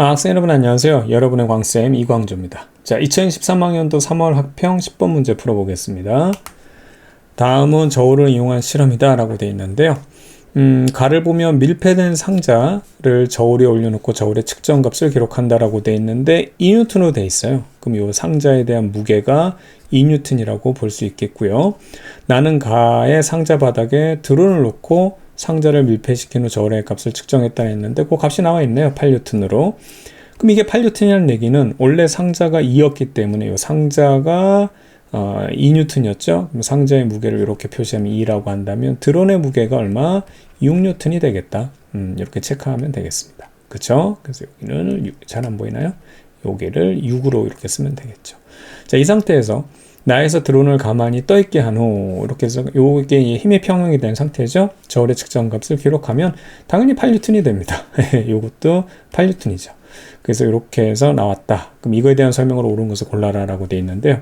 학생 여러분 안녕하세요. 여러분의 광쌤 이광조입니다. 자, 2013학년도 3월 학평 10번 문제 풀어보겠습니다. 다음은 저울을 이용한 실험이다 라고 되어 있는데요. 가를 보면 밀폐된 상자를 저울에 올려놓고 저울의 측정값을 기록한다라고 되어 있는데 2N으로 되어 있어요. 그럼 이 상자에 대한 무게가 2N이라고 볼 수 있겠고요. 나는 가의 상자 바닥에 드론을 놓고 상자를 밀폐시킨 후 저울의 값을 측정했다 했는데 그 값이 나와 있네요. 8N으로. 그럼 이게 8N이라는 얘기는 원래 상자가 2였기 때문에 이 상자가 2N이었죠. 그럼 상자의 무게를 이렇게 표시하면 2라고 한다면 드론의 무게가 얼마? 6N이 되겠다. 이렇게 체크하면 되겠습니다. 그쵸? 그래서 여기는 잘 안 보이나요? 여기를 6으로 이렇게 쓰면 되겠죠. 자, 이 상태에서 나에서 드론을 가만히 떠있게 한 후 이렇게 해서 요게 힘의 평형이 된 상태죠. 저울의 측정값을 기록하면 당연히 8N이 됩니다. 요것도 8N이죠. 그래서 이렇게 해서 나왔다. 그럼 이거에 대한 설명을 옳은 것을 골라라 라고 되어 있는데요.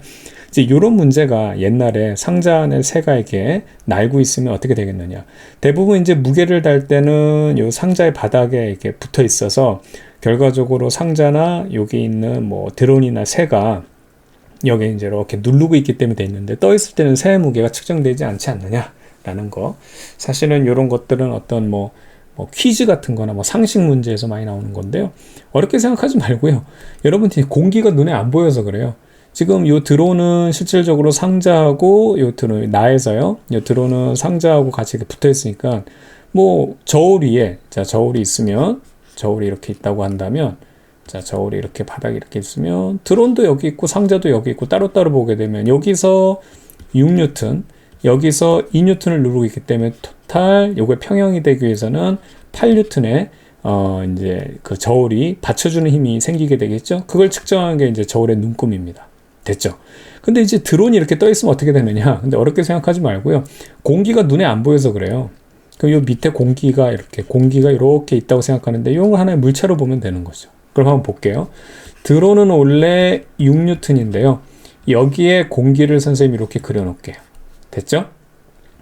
이제 이런 문제가 옛날에 상자 안에 새가 이렇게 날고 있으면 어떻게 되겠느냐. 대부분 이제 무게를 달 때는 요 상자의 바닥에 이렇게 붙어 있어서 결과적으로 상자나 여기 있는 뭐 드론이나 새가 여기 이제 이렇게 누르고 있기 때문에 돼 있는데 떠 있을 때는 새의 무게가 측정되지 않지 않느냐라는 거. 사실은 이런 것들은 어떤 뭐 퀴즈 같은 거나 뭐 상식 문제에서 많이 나오는 건데요. 어렵게 생각하지 말고요. 여러분들이 공기가 눈에 안 보여서 그래요. 지금 이 드론은 실질적으로 상자하고 이 드론, 나에서요. 이 드론은 상자하고 같이 붙어 있으니까 뭐 저울 위에, 자, 저울이 있으면 저울이 이렇게 있다고 한다면 자, 저울이 이렇게 바닥에 이렇게 있으면 드론도 여기 있고 상자도 여기 있고 따로따로 보게 되면 여기서 6N, 여기서 2N을 누르고 있기 때문에 토탈 요게 평형이 되기 위해서는 8N의 이제 그 저울이 받쳐주는 힘이 생기게 되겠죠. 그걸 측정하는 게 이제 저울의 눈금입니다. 됐죠? 근데 이제 드론이 이렇게 떠 있으면 어떻게 되느냐? 근데 어렵게 생각하지 말고요. 공기가 눈에 안 보여서 그래요. 그럼 요 밑에 공기가 이렇게 있다고 생각하는데 이런 걸 하나의 물체로 보면 되는 거죠. 그럼 한번 볼게요. 드론은 원래 6N인데요. 여기에 공기를 선생님이 이렇게 그려놓을게요. 됐죠?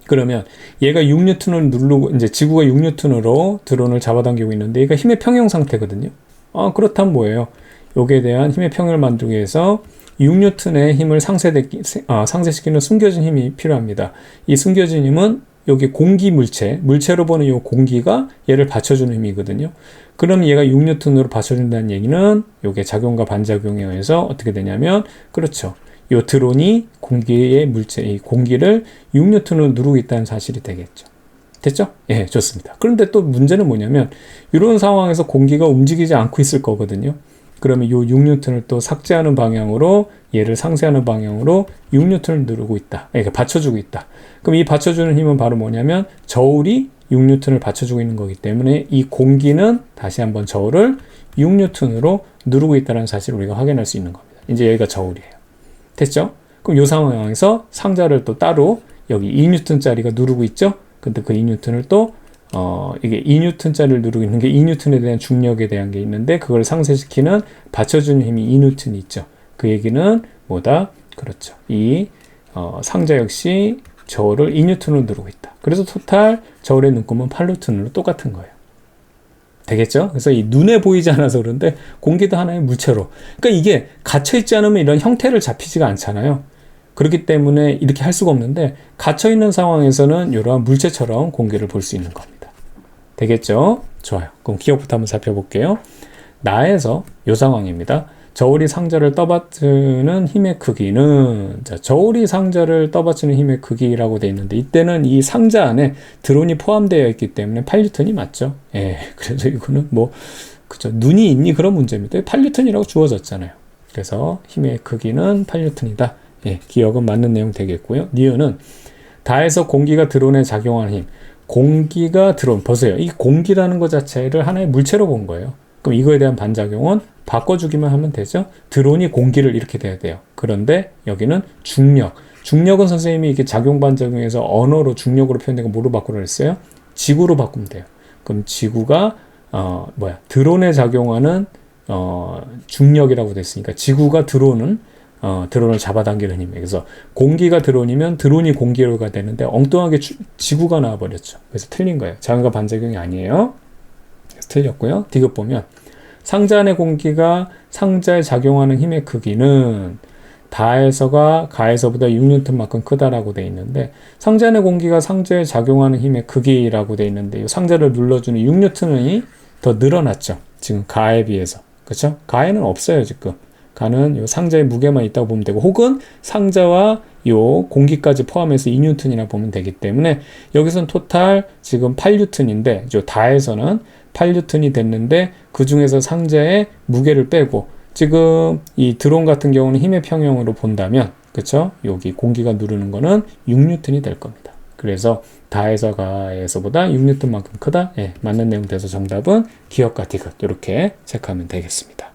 그러면 얘가 6N을 누르고 이제 지구가 6N으로 드론을 잡아당기고 있는데 얘가 힘의 평형 상태거든요. 그렇다면 뭐예요? 여기에 대한 힘의 평형을 만들기 위해서 6N의 힘을 상쇄시키는 숨겨진 힘이 필요합니다. 이 숨겨진 힘은 여기 공기 물체로 보는 이 공기가 얘를 받쳐주는 힘이거든요. 그럼 얘가 6N으로 받쳐준다는 얘기는 요게 작용과 반작용에 의해서 어떻게 되냐면, 그렇죠. 요 드론이 공기의 이 공기를 6N으로 누르고 있다는 사실이 되겠죠. 됐죠? 예, 좋습니다. 그런데 또 문제는 뭐냐면, 이런 상황에서 공기가 움직이지 않고 있을 거거든요. 그러면 요 6N을 또 삭제하는 방향으로, 얘를 상쇄하는 방향으로 6N을 누르고 있다. 그러니까 받쳐주고 있다. 그럼 이 받쳐주는 힘은 바로 뭐냐면 저울이 6N을 받쳐주고 있는 거기 때문에 이 공기는 다시 한번 저울을 6N으로 누르고 있다는 사실을 우리가 확인할 수 있는 겁니다. 이제 여기가 저울이에요. 됐죠? 그럼 이 상황에서 상자를 또 따로 여기 2N짜리가 누르고 있죠? 근데 그 2N을 또 이게 2N짜리를 누르고 있는 게 2N에 대한 중력에 대한 게 있는데 그걸 상쇄시키는 받쳐주는 힘이 2N이 있죠. 그 얘기는 뭐다? 그렇죠. 이 상자 역시 저울을 2N으로 누르고 있다. 그래서 토탈 저울의 눈금은 8N으로 똑같은 거예요. 되겠죠? 그래서 이 눈에 보이지 않아서 그런데 공기도 하나의 물체로. 그러니까 이게 갇혀있지 않으면 이런 형태를 잡히지가 않잖아요. 그렇기 때문에 이렇게 할 수가 없는데 갇혀있는 상황에서는 이러한 물체처럼 공기를 볼 수 있는 겁니다. 되겠죠? 좋아요. 그럼 기억부터 한번 살펴볼게요. 나에서 이 상황입니다. 저울이 상자를 떠받치는 힘의 크기는, 자, 저울이 상자를 떠받치는 힘의 크기라고 되어 있는데 이때는 이 상자 안에 드론이 포함되어 있기 때문에 8N이 맞죠? 예, 그래서 이거는 그죠. 눈이 있니? 그런 문제입니다. 8N이라고 주어졌잖아요. 그래서 힘의 크기는 8N이다. 예, 기억은 맞는 내용 되겠고요. 니은은 다에서 공기가 드론에 작용하는 힘. 공기가 드론, 보세요. 이 공기라는 것 자체를 하나의 물체로 본 거예요. 그럼 이거에 대한 반작용은 바꿔주기만 하면 되죠. 드론이 공기를 이렇게 돼야 돼요. 그런데 여기는 중력. 중력은 선생님이 이렇게 작용 반작용에서 언어로 중력으로 표현된 거 뭐로 바꾸라 했어요? 지구로 바꾸면 돼요. 그럼 지구가 드론에 작용하는 중력이라고 됐으니까 지구가 드론을 잡아당기는 힘이에요. 그래서 공기가 드론이면 드론이 공기가 되는데 엉뚱하게 지구가 나와버렸죠. 그래서 틀린 거예요. 작용과 반작용이 아니에요. 그래서 틀렸고요. 디귿 보면 상자 안의 공기가 상자에 작용하는 힘의 크기는 다에서가 가에서보다 6N만큼 크다라고 돼 있는데, 상자 안의 공기가 상자에 작용하는 힘의 크기라고 돼 있는데, 이 상자를 눌러주는 6N이 더 늘어났죠. 지금 가에 비해서. 그렇죠? 가에는 없어요, 지금. 가는 요 상자의 무게만 있다고 보면 되고, 혹은 상자와 요 공기까지 포함해서 2N이나 보면 되기 때문에, 여기서는 토탈 지금 8N인데, 저 다에서는 8N이 됐는데, 그 중에서 상자의 무게를 빼고, 지금 이 드론 같은 경우는 힘의 평형으로 본다면, 그쵸? 여기 공기가 누르는 거는 6N이 될 겁니다. 그래서 다에서 가에서보다 6N만큼 크다? 예, 맞는 내용 돼서 정답은 기역과 디귿 이렇게 체크하면 되겠습니다.